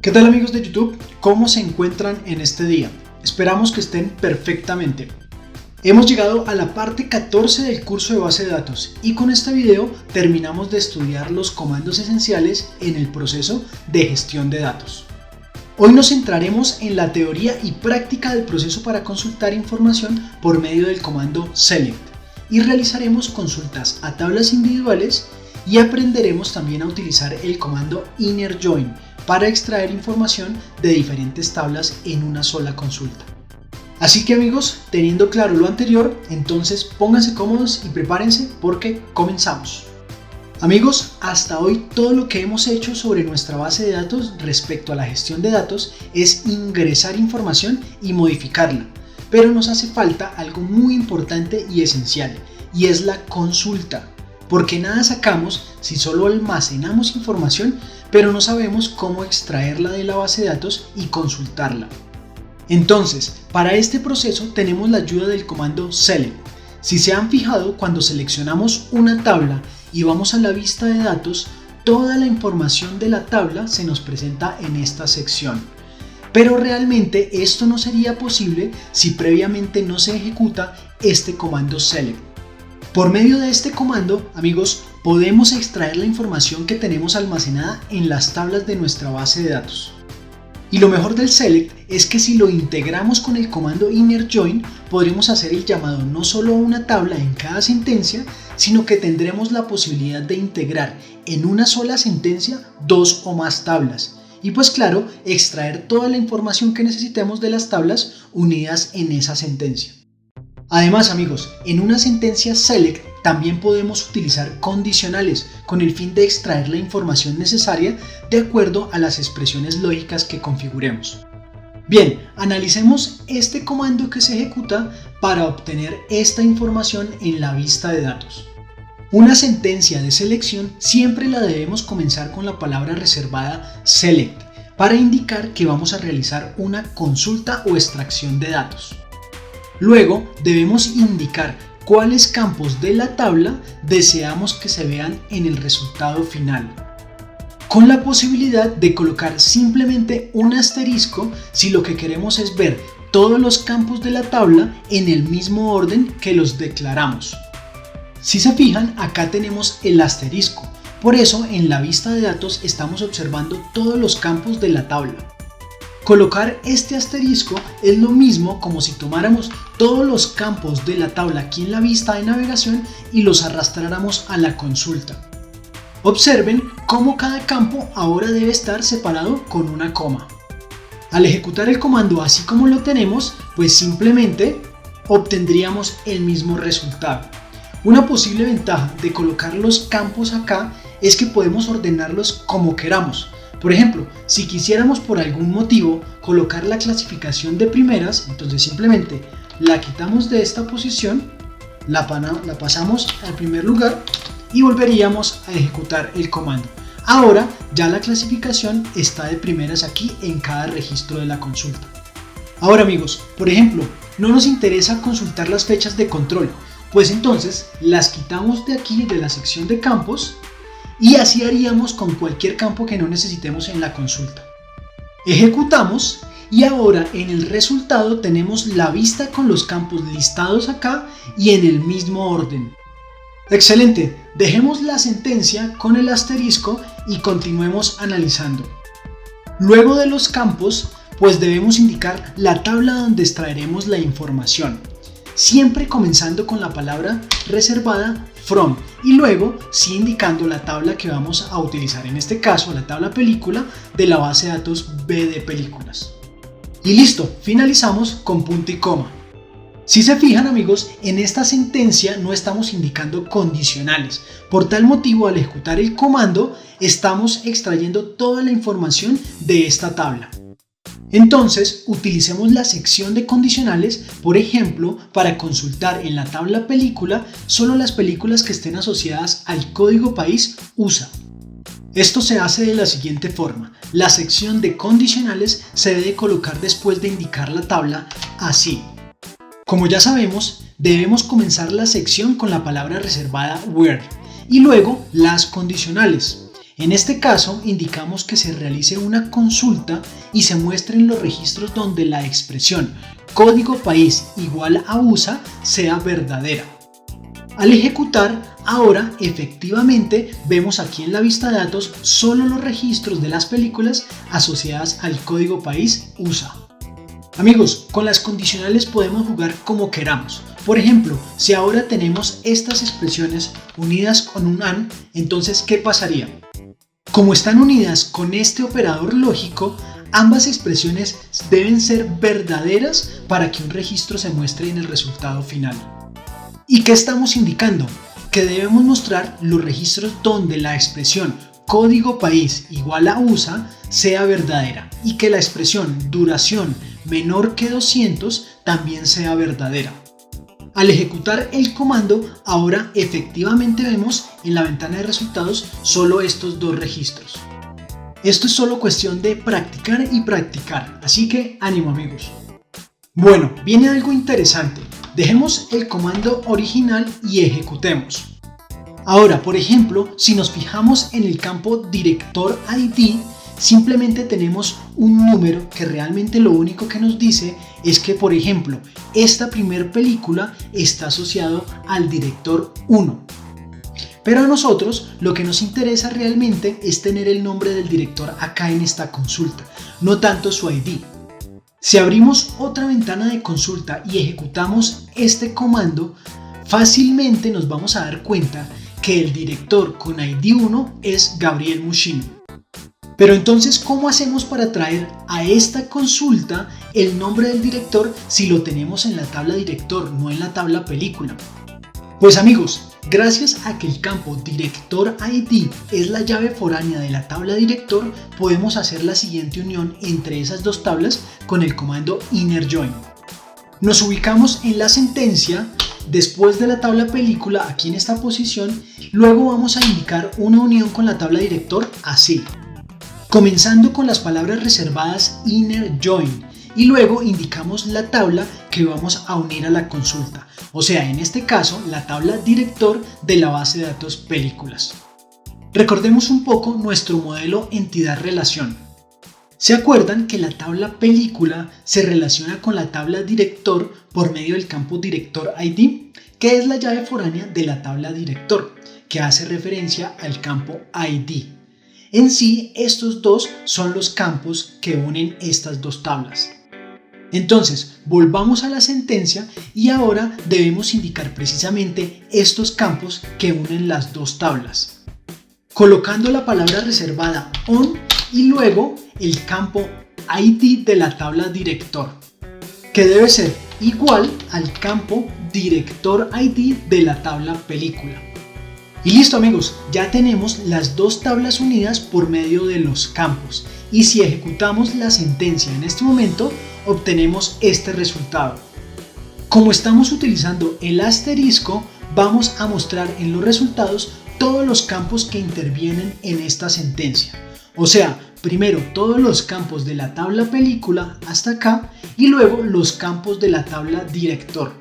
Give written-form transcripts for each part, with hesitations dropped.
¿Qué tal amigos de YouTube? ¿Cómo se encuentran en este día? Esperamos que estén perfectamente. Hemos llegado a la parte 14 del curso de base de datos y con este video terminamos de estudiar los comandos esenciales en el proceso de gestión de datos. Hoy nos centraremos en la teoría y práctica del proceso para consultar información por medio del comando select y realizaremos consultas a tablas individuales y aprenderemos también a utilizar el comando inner join para extraer información de diferentes tablas en una sola consulta. Así que amigos, teniendo claro lo anterior, entonces pónganse cómodos y prepárense porque comenzamos. Amigos, hasta hoy todo lo que hemos hecho sobre nuestra base de datos respecto a la gestión de datos es ingresar información y modificarla, pero nos hace falta algo muy importante y esencial, y es la consulta, porque nada sacamos si solo almacenamos información, pero no sabemos cómo extraerla de la base de datos y consultarla. Entonces, para este proceso tenemos la ayuda del comando select. Si se han fijado, cuando seleccionamos una tabla y vamos a la vista de datos, toda la información de la tabla se nos presenta en esta sección. Pero realmente esto no sería posible si previamente no se ejecuta este comando select. Por medio de este comando, amigos, podemos extraer la información que tenemos almacenada en las tablas de nuestra base de datos. Y lo mejor del select es que si lo integramos con el comando inner join, podremos hacer el llamado no solo a una tabla en cada sentencia, sino que tendremos la posibilidad de integrar en una sola sentencia dos o más tablas. Y pues claro, extraer toda la información que necesitemos de las tablas unidas en esa sentencia. Además amigos, en una sentencia select también podemos utilizar condicionales con el fin de extraer la información necesaria de acuerdo a las expresiones lógicas que configuremos. Bien, analicemos este comando que se ejecuta para obtener esta información en la vista de datos. Una sentencia de selección siempre la debemos comenzar con la palabra reservada select para indicar que vamos a realizar una consulta o extracción de datos. Luego debemos indicar cuáles campos de la tabla deseamos que se vean en el resultado final, con la posibilidad de colocar simplemente un asterisco si lo que queremos es ver todos los campos de la tabla en el mismo orden que los declaramos. Si se fijan, acá tenemos el asterisco, por eso en la vista de datos estamos observando todos los campos de la tabla. Colocar este asterisco es lo mismo como si tomáramos todos los campos de la tabla aquí en la vista de navegación y los arrastráramos a la consulta. Observen cómo cada campo ahora debe estar separado con una coma. Al ejecutar el comando así como lo tenemos, pues simplemente obtendríamos el mismo resultado. Una posible ventaja de colocar los campos acá es que podemos ordenarlos como queramos. Por ejemplo, si quisiéramos por algún motivo colocar la clasificación de primeras, entonces simplemente la quitamos de esta posición, la pasamos al primer lugar y volveríamos a ejecutar el comando. Ahora ya la clasificación está de primeras aquí en cada registro de la consulta. Ahora amigos, por ejemplo, no nos interesa consultar las fechas de control, pues entonces las quitamos de aquí de la sección de campos y así haríamos con cualquier campo que no necesitemos en la consulta. Ejecutamos y ahora en el resultado tenemos la vista con los campos listados acá y en el mismo orden. Excelente, dejemos la sentencia con el asterisco y continuemos analizando. Luego de los campos, pues debemos indicar la tabla donde extraeremos la información, siempre comenzando con la palabra reservada from y luego sí indicando la tabla que vamos a utilizar, en este caso la tabla película de la base de datos B de películas. Y listo, finalizamos con punto y coma. Si se fijan amigos, en esta sentencia no estamos indicando condicionales, por tal motivo al ejecutar el comando estamos extrayendo toda la información de esta tabla. Entonces utilicemos la sección de condicionales, por ejemplo, para consultar en la tabla película solo las películas que estén asociadas al código país USA. Esto se hace de la siguiente forma: la sección de condicionales se debe colocar después de indicar la tabla así. Como ya sabemos, debemos comenzar la sección con la palabra reservada where y luego las condicionales. En este caso, indicamos que se realice una consulta y se muestren los registros donde la expresión código país igual a USA sea verdadera. Al ejecutar, ahora efectivamente vemos aquí en la vista de datos solo los registros de las películas asociadas al código país USA. Amigos, con las condicionales podemos jugar como queramos. Por ejemplo, si ahora tenemos estas expresiones unidas con un AND, entonces ¿qué pasaría? Como están unidas con este operador lógico, ambas expresiones deben ser verdaderas para que un registro se muestre en el resultado final. ¿Y qué estamos indicando? Que debemos mostrar los registros donde la expresión código país igual a USA sea verdadera y que la expresión duración menor que 200 también sea verdadera. Al ejecutar el comando, ahora efectivamente vemos en la ventana de resultados solo estos dos registros. Esto es solo cuestión de practicar y practicar, así que ánimo amigos. Bueno, viene algo interesante. Dejemos el comando original y ejecutemos. Ahora, por ejemplo, si nos fijamos en el campo director ID, simplemente tenemos un número que realmente lo único que nos dice es que, por ejemplo, esta primer película está asociado al director 1. Pero a nosotros lo que nos interesa realmente es tener el nombre del director acá en esta consulta, no tanto su ID. Si abrimos otra ventana de consulta y ejecutamos este comando, fácilmente nos vamos a dar cuenta que el director con ID 1 es Gabriel Mushino. Pero entonces, ¿cómo hacemos para traer a esta consulta el nombre del director si lo tenemos en la tabla director, no en la tabla película? Pues amigos, gracias a que el campo director ID es la llave foránea de la tabla director, podemos hacer la siguiente unión entre esas dos tablas con el comando inner join. Nos ubicamos en la sentencia después de la tabla película aquí en esta posición, luego vamos a indicar una unión con la tabla director así, comenzando con las palabras reservadas inner join y luego indicamos la tabla que vamos a unir a la consulta, o sea, en este caso la tabla director de la base de datos películas. Recordemos un poco nuestro modelo entidad-relación. ¿Se acuerdan que la tabla película se relaciona con la tabla director por medio del campo director ID, que es la llave foránea de la tabla director, que hace referencia al campo ID? En sí, estos dos son los campos que unen estas dos tablas. Entonces, volvamos a la sentencia y ahora debemos indicar precisamente estos campos que unen las dos tablas, colocando la palabra reservada on y luego el campo ID de la tabla director, que debe ser igual al campo director ID de la tabla película. Y listo amigos, ya tenemos las dos tablas unidas por medio de los campos y si ejecutamos la sentencia en este momento obtenemos este resultado. Como estamos utilizando el asterisco, vamos a mostrar en los resultados todos los campos que intervienen en esta sentencia. O sea, primero todos los campos de la tabla película hasta acá y luego los campos de la tabla director.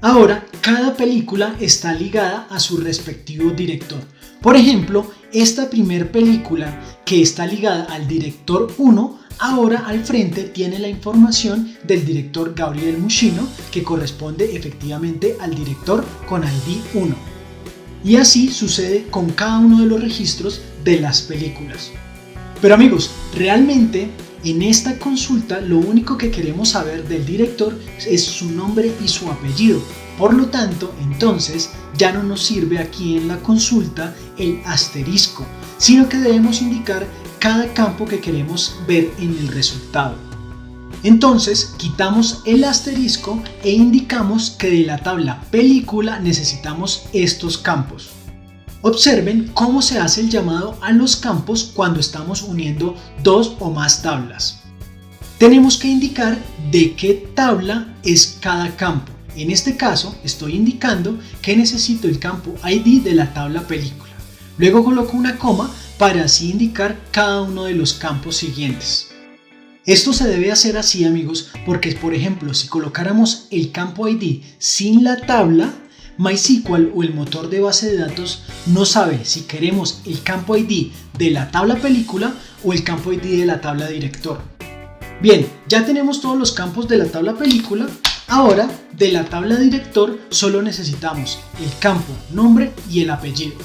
Ahora, cada película está ligada a su respectivo director. Por ejemplo, esta primer película que está ligada al director 1, ahora al frente tiene la información del director Gabriel Mushino, que corresponde efectivamente al director con ID 1. Y así sucede con cada uno de los registros de las películas. Pero amigos, realmente en esta consulta lo único que queremos saber del director es su nombre y su apellido. Por lo tanto, entonces ya no nos sirve aquí en la consulta el asterisco, sino que debemos indicar cada campo que queremos ver en el resultado. Entonces quitamos el asterisco e indicamos que de la tabla película necesitamos estos campos. Observen cómo se hace el llamado a los campos cuando estamos uniendo dos o más tablas. Tenemos que indicar de qué tabla es cada campo. En este caso estoy indicando que necesito el campo ID de la tabla película. Luego coloco una coma para así indicar cada uno de los campos siguientes. Esto se debe hacer así amigos porque por ejemplo si colocáramos el campo ID sin la tabla, MySQL o el motor de base de datos no sabe si queremos el campo ID de la tabla película o el campo ID de la tabla director. Bien, ya tenemos todos los campos de la tabla película. Ahora, de la tabla director solo necesitamos el campo nombre y el apellido.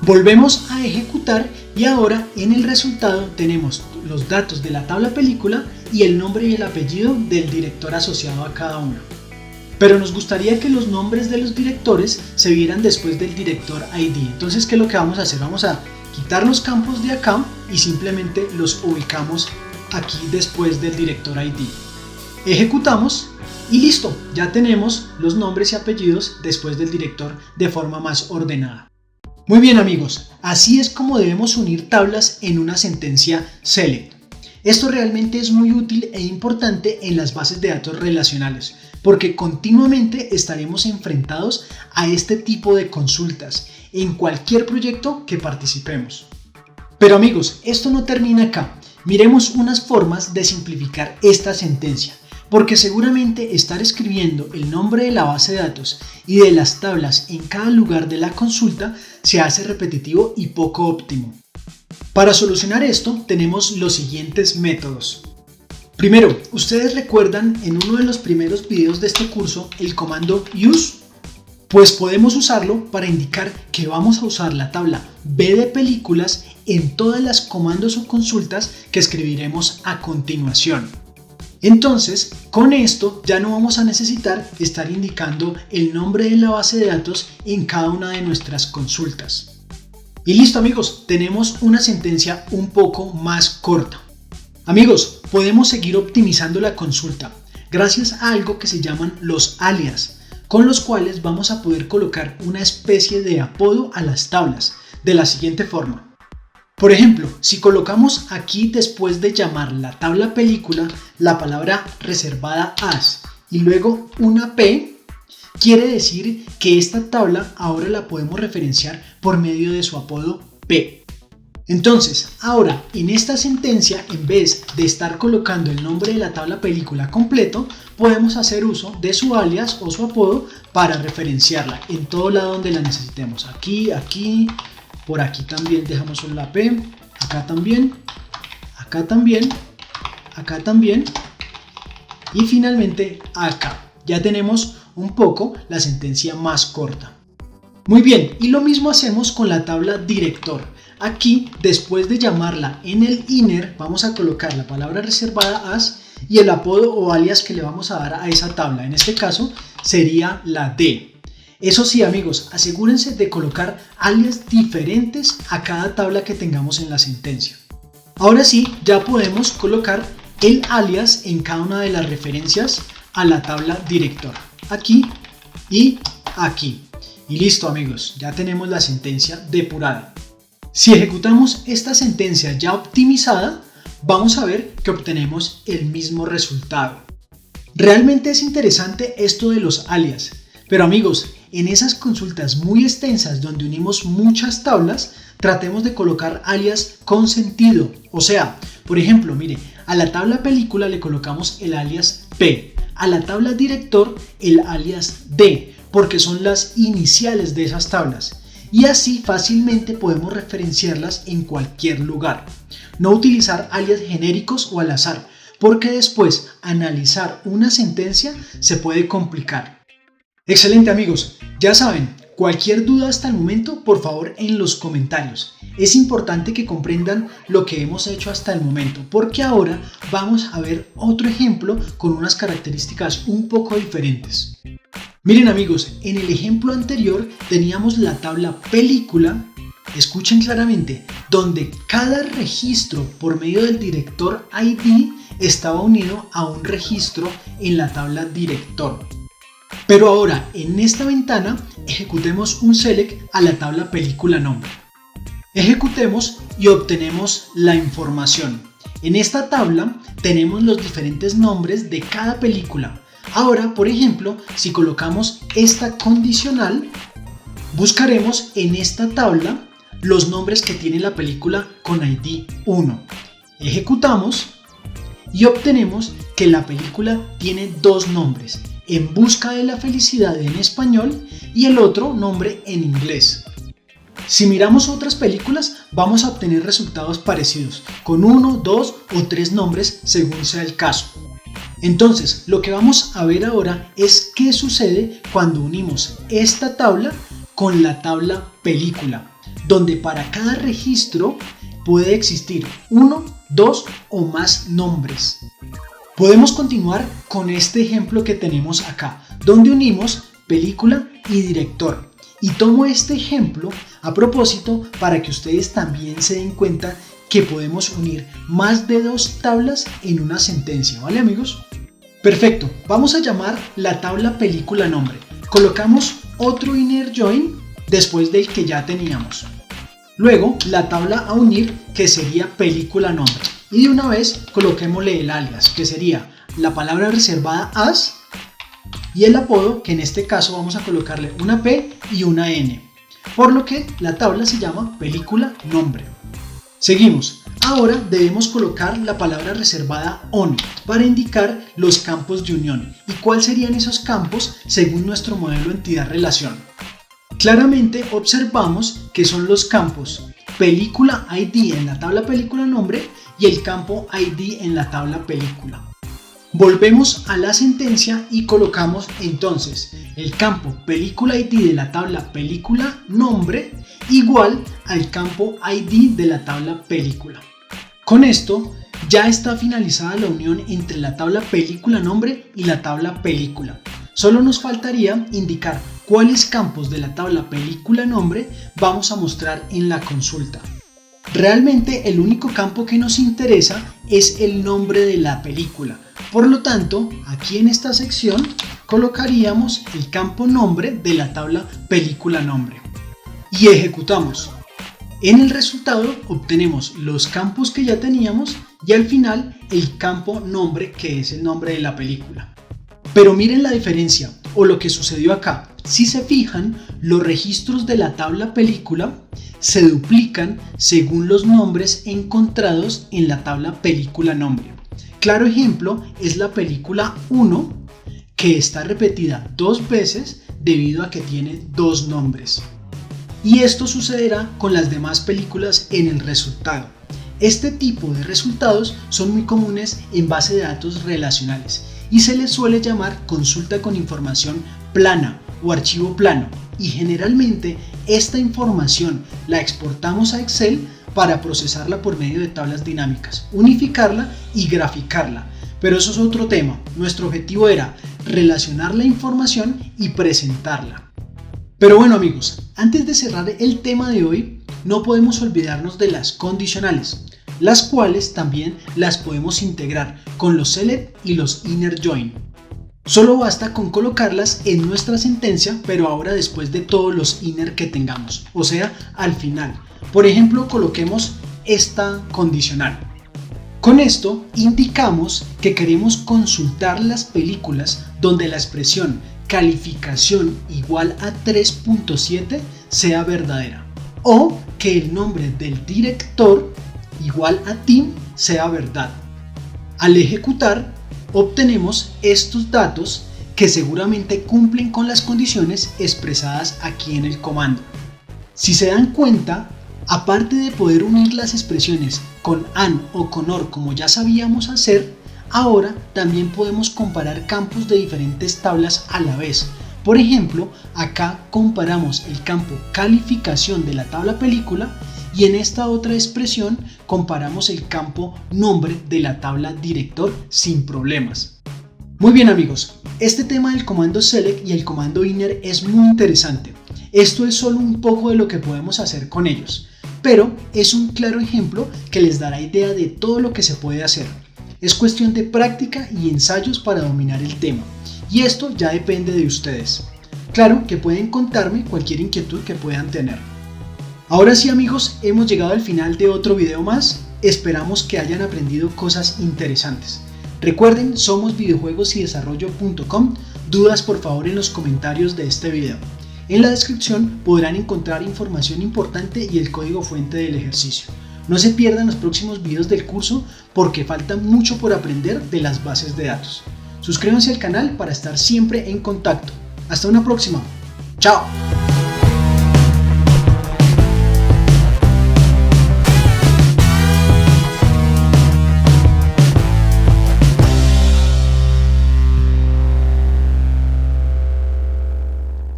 Volvemos a ejecutar y ahora en el resultado tenemos los datos de la tabla película y el nombre y el apellido del director asociado a cada uno. Pero nos gustaría que los nombres de los directores se vieran después del director ID. Entonces, ¿qué es lo que vamos a hacer? Vamos a quitar los campos de acá y simplemente los ubicamos aquí después del director ID. Ejecutamos y listo, ya tenemos los nombres y apellidos después del director de forma más ordenada. Muy bien amigos, así es como debemos unir tablas en una sentencia select. Esto realmente es muy útil e importante en las bases de datos relacionales, porque continuamente estaremos enfrentados a este tipo de consultas en cualquier proyecto que participemos. Pero amigos, esto no termina acá. Miremos unas formas de simplificar esta sentencia, porque seguramente estar escribiendo el nombre de la base de datos y de las tablas en cada lugar de la consulta se hace repetitivo y poco óptimo. Para solucionar esto tenemos los siguientes métodos. Primero, ¿ustedes recuerdan en uno de los primeros videos de este curso el comando use? Pues podemos usarlo para indicar que vamos a usar la tabla B de películas en todas las comandos o consultas que escribiremos a continuación. Entonces, con esto ya no vamos a necesitar estar indicando el nombre de la base de datos en cada una de nuestras consultas. Y listo amigos, tenemos una sentencia un poco más corta. Amigos, podemos seguir optimizando la consulta gracias a algo que se llaman los alias, con los cuales vamos a poder colocar una especie de apodo a las tablas de la siguiente forma. Por ejemplo, si colocamos aquí después de llamar la tabla película la palabra reservada as y luego una P, quiere decir que esta tabla ahora la podemos referenciar por medio de su apodo P. Entonces, ahora en esta sentencia, en vez de estar colocando el nombre de la tabla película completo, podemos hacer uso de su alias o su apodo para referenciarla en todo lado donde la necesitemos. Aquí, aquí, por aquí también dejamos solo la P, acá también, acá también, acá también y finalmente acá. Ya tenemos un poco la sentencia más corta. Muy bien, y lo mismo hacemos con la tabla director. Aquí, después de llamarla en el inner, vamos a colocar la palabra reservada as y el apodo o alias que le vamos a dar a esa tabla. En este caso sería la D. Eso sí amigos, asegúrense de colocar alias diferentes a cada tabla que tengamos en la sentencia. Ahora sí, ya podemos colocar el alias en cada una de las referencias a la tabla director. Aquí y aquí. Y listo amigos, ya tenemos la sentencia depurada. Si ejecutamos esta sentencia ya optimizada, vamos a ver que obtenemos el mismo resultado. Realmente es interesante esto de los alias, pero amigos, en esas consultas muy extensas donde unimos muchas tablas, tratemos de colocar alias con sentido. O sea, por ejemplo, mire, a la tabla película le colocamos el alias P, a la tabla director el alias D, porque son las iniciales de esas tablas. Y así fácilmente podemos referenciarlas en cualquier lugar. No utilizar alias genéricos o al azar, porque después analizar una sentencia se puede complicar. Excelente amigos, ya saben, cualquier duda hasta el momento, por favor en los comentarios. Es importante que comprendan lo que hemos hecho hasta el momento, porque ahora vamos a ver otro ejemplo con unas características un poco diferentes. Miren amigos, en el ejemplo anterior teníamos la tabla película, escuchen claramente, donde cada registro por medio del director ID estaba unido a un registro en la tabla director. Pero ahora en esta ventana ejecutemos un select a la tabla película nombre. Ejecutemos y obtenemos la información. En esta tabla tenemos los diferentes nombres de cada película. Ahora, por ejemplo, si colocamos esta condicional, buscaremos en esta tabla los nombres que tiene la película con ID 1. Ejecutamos y obtenemos que la película tiene dos nombres, En busca de la felicidad en español y el otro nombre en inglés. Si miramos otras películas, vamos a obtener resultados parecidos, con 1, 2 o 3 nombres según sea el caso. Entonces, lo que vamos a ver ahora es qué sucede cuando unimos esta tabla con la tabla película, donde para cada registro puede existir 1, 2 o más nombres. Podemos continuar con este ejemplo que tenemos acá, donde unimos película y director. Y tomo este ejemplo a propósito para que ustedes también se den cuenta que podemos unir más de 2 tablas en una sentencia, ¿vale amigos? Perfecto, vamos a llamar la tabla película nombre. Colocamos otro inner join después del que ya teníamos. Luego la tabla a unir que sería película nombre. Y de una vez coloquémosle el alias, que sería la palabra reservada as y el apodo, que en este caso vamos a colocarle una P y una N. Por lo que la tabla se llama película nombre. Seguimos. Ahora debemos colocar la palabra reservada on para indicar los campos de unión. ¿Y cuáles serían esos campos según nuestro modelo entidad-relación? Claramente observamos que son los campos película ID en la tabla película nombre y el campo ID en la tabla película. Volvemos a la sentencia y colocamos entonces el campo película ID de la tabla película nombre igual al campo ID de la tabla película. Con esto ya está finalizada la unión entre la tabla película nombre y la tabla película. Solo nos faltaría indicar cuáles campos de la tabla película nombre vamos a mostrar en la consulta. Realmente el único campo que nos interesa es el nombre de la película. Por lo tanto, aquí en esta sección colocaríamos el campo nombre de la tabla película nombre. Y ejecutamos. En el resultado obtenemos los campos que ya teníamos y al final el campo nombre, que es el nombre de la película. Pero miren la diferencia o lo que sucedió acá. Si se fijan, los registros de la tabla película se duplican según los nombres encontrados en la tabla película nombre. Claro ejemplo es la película 1, que está repetida 2 veces debido a que tiene 2 nombres. Y esto sucederá con las demás películas en el resultado. Este tipo de resultados son muy comunes en base de datos relacionales y se les suele llamar consulta con información plana o archivo plano, y generalmente esta información la exportamos a Excel para procesarla por medio de tablas dinámicas, unificarla y graficarla. Pero eso es otro tema. Nuestro objetivo era relacionar la información y presentarla. Pero bueno amigos, antes de cerrar el tema de hoy, no podemos olvidarnos de las condicionales, las cuales también las podemos integrar con los select y los inner join. Solo basta con colocarlas en nuestra sentencia, pero ahora después de todos los inner que tengamos, o sea, al final. Por ejemplo, coloquemos esta condicional. Con esto indicamos que queremos consultar las películas donde la expresión calificación igual a 3.7 sea verdadera, o que el nombre del director igual a Tim sea verdad. Al ejecutar, obtenemos estos datos que seguramente cumplen con las condiciones expresadas aquí en el comando. Si se dan cuenta, aparte de poder unir las expresiones con AND o con OR como ya sabíamos hacer, ahora también podemos comparar campos de diferentes tablas a la vez. Por ejemplo, acá comparamos el campo calificación de la tabla película y en esta otra expresión comparamos el campo nombre de la tabla director sin problemas. Muy bien amigos, este tema del comando select y el comando inner es muy interesante. Esto es solo un poco de lo que podemos hacer con ellos, pero es un claro ejemplo que les dará idea de todo lo que se puede hacer. Es cuestión de práctica y ensayos para dominar el tema, y esto ya depende de ustedes. Claro que pueden contarme cualquier inquietud que puedan tener. Ahora sí amigos, hemos llegado al final de otro video más. Esperamos que hayan aprendido cosas interesantes. Recuerden, somos videojuegosyDesarrollo.com. Dudas por favor en los comentarios de este video. En la descripción podrán encontrar información importante y el código fuente del ejercicio. No se pierdan los próximos videos del curso porque falta mucho por aprender de las bases de datos. Suscríbanse al canal para estar siempre en contacto. Hasta una próxima. ¡Chao!